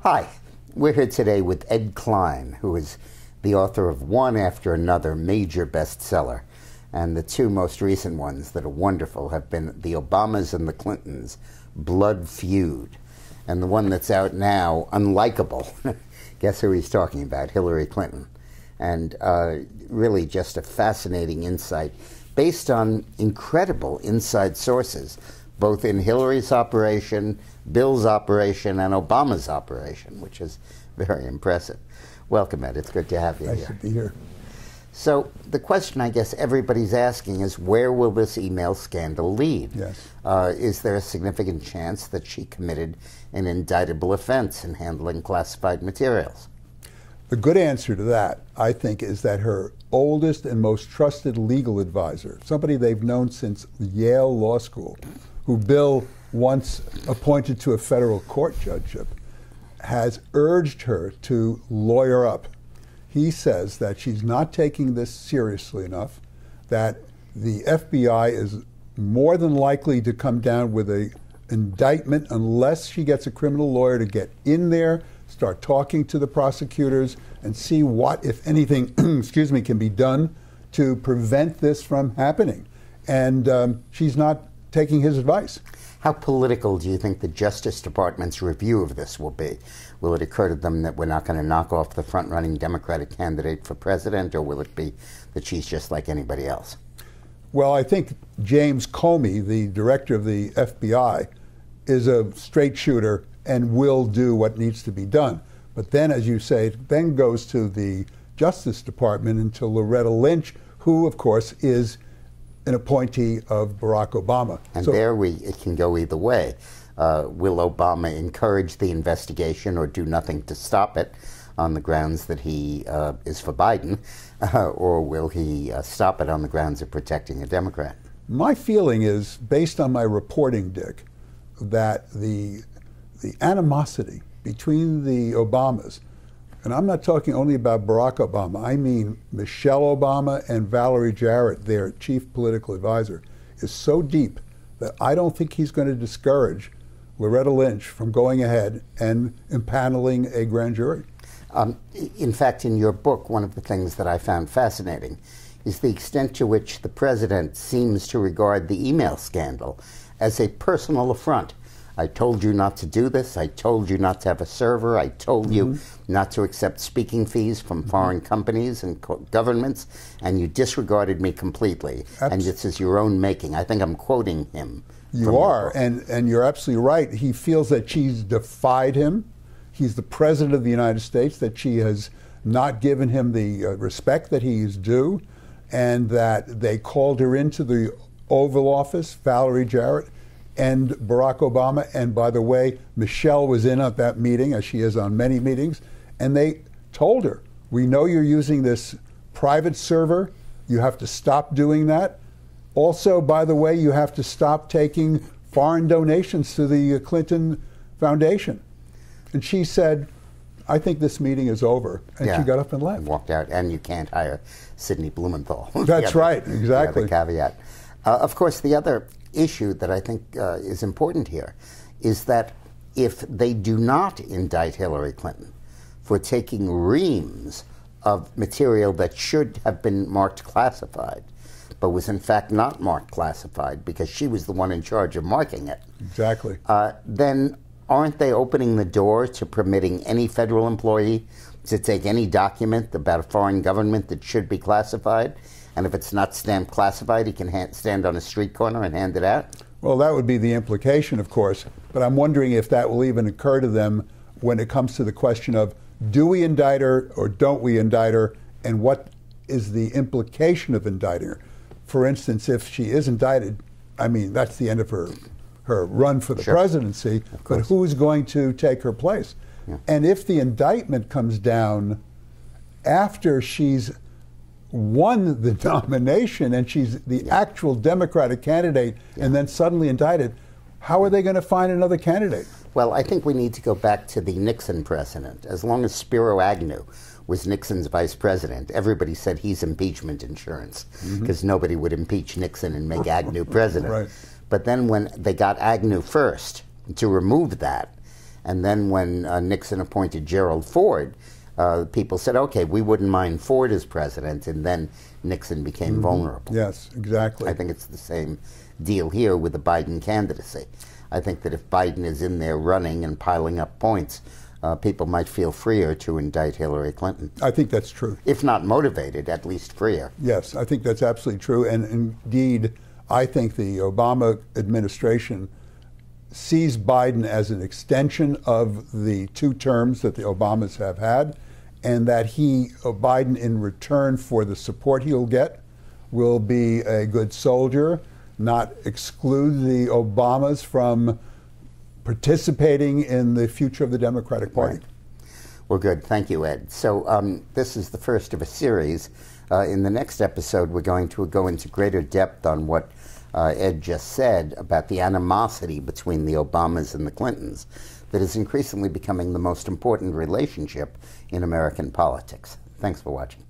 Hi, we're here today with Ed Klein, who is the author of one after another major bestseller. And the two most recent ones that are wonderful have been The Obamas and the Clintons, Blood Feud. And the one that's out now, Unlikable. Guess who he's talking about? Hillary Clinton. And really just a fascinating insight based on incredible inside sources, both in Hillary's operation, Bill's operation, and Obama's operation, which is very impressive. Welcome, Ed. It's good to have you here. Nice to be here. So the question I guess everybody's asking is, where will this email scandal lead? Yes. Is there a significant chance that she committed an indictable offense in handling classified materials? The good answer to that, I think, is that her oldest and most trusted legal advisor, somebody they've known since Yale Law School, who Bill once appointed to a federal court judgeship, has urged her to lawyer up. He says that she's not taking this seriously enough, that the FBI is more than likely to come down with an indictment unless she gets a criminal lawyer to get in there, start talking to the prosecutors, and see what, if anything, excuse me, can be done to prevent this from happening. And she's not taking his advice. How political do you think the Justice Department's review of this will be? Will it occur to them that we're not going to knock off the front-running Democratic candidate for president, or will it be that she's just like anybody else? Well, I think James Comey, the director of the FBI, is a straight shooter and will do what needs to be done. But then, as you say, it then goes to the Justice Department and to Loretta Lynch, who, of course, is an appointee of Barack Obama. And so, it can go either way. Will Obama encourage the investigation or do nothing to stop it on the grounds that he is for Biden, or will he stop it on the grounds of protecting a Democrat? My feeling is, based on my reporting, Dick, that the animosity between the Obamas, and I'm not talking only about Barack Obama, I mean Michelle Obama and Valerie Jarrett, their chief political advisor, is so deep that I don't think he's going to discourage Loretta Lynch from going ahead and impaneling a grand jury. In fact, in your book, one of the things that I found fascinating is the extent to which the president seems to regard the email scandal as a personal affront. I told you not to do this. I told you not to have a server. I told you not to accept speaking fees from foreign companies and governments, and you disregarded me completely. And this is your own making. I think I'm quoting him. You are, and you're absolutely right. He feels that she's defied him. He's the president of the United States, that she has not given him the respect that he is due, and that they called her into the Oval Office, Valerie Jarrett, and Barack Obama. And by the way, Michelle was in at that meeting, as she is on many meetings, and they told her, we know you're using this private server. You have to stop doing that. Also, by the way, you have to stop taking foreign donations to the Clinton Foundation. And she said, I think this meeting is over. And she got up and left. And walked out. And you can't hire Sidney Blumenthal. That's right, exactly. The caveat. Of course, the other issue that I think is important here is that if they do not indict Hillary Clinton for taking reams of material that should have been marked classified, but was in fact not marked classified because she was the one in charge of marking it. Exactly. Then aren't they opening the door to permitting any federal employee to take any document about a foreign government that should be classified? And if it's not stamped classified, he can stand on a street corner and hand it out? Well, that would be the implication, of course. But I'm wondering if that will even occur to them when it comes to the question of, do we indict her or don't we indict her? And what is the implication of indicting her? For instance, if she is indicted, I mean, that's the end of her run for the presidency. But who's going to take her place? Yeah. And if the indictment comes down after she's won the nomination and she's the actual Democratic candidate and then suddenly indicted, how are they going to find another candidate? Well, I think we need to go back to the Nixon precedent. As long as Spiro Agnew was Nixon's vice president, everybody said he's impeachment insurance because nobody would impeach Nixon and make Agnew president. But then when they got Agnew first to remove that, And then when Nixon appointed Gerald Ford, people said, okay, we wouldn't mind Ford as president, and then Nixon became vulnerable. Yes, exactly. I think it's the same deal here with the Biden candidacy. I think that if Biden is in there running and piling up points, people might feel freer to indict Hillary Clinton. I think that's true. If not motivated, at least freer. Yes, I think that's absolutely true. And indeed, I think the Obama administration sees Biden as an extension of the 2 terms that the Obamas have had, and that Biden, in return for the support he'll get, will be a good soldier, not exclude the Obamas from participating in the future of the Democratic Party. Right. Well, good. Thank you, Ed. So this is the first of a series. In the next episode, we're going to go into greater depth on what Ed just said about the animosity between the Obamas and the Clintons that is increasingly becoming the most important relationship in American politics. Thanks for watching.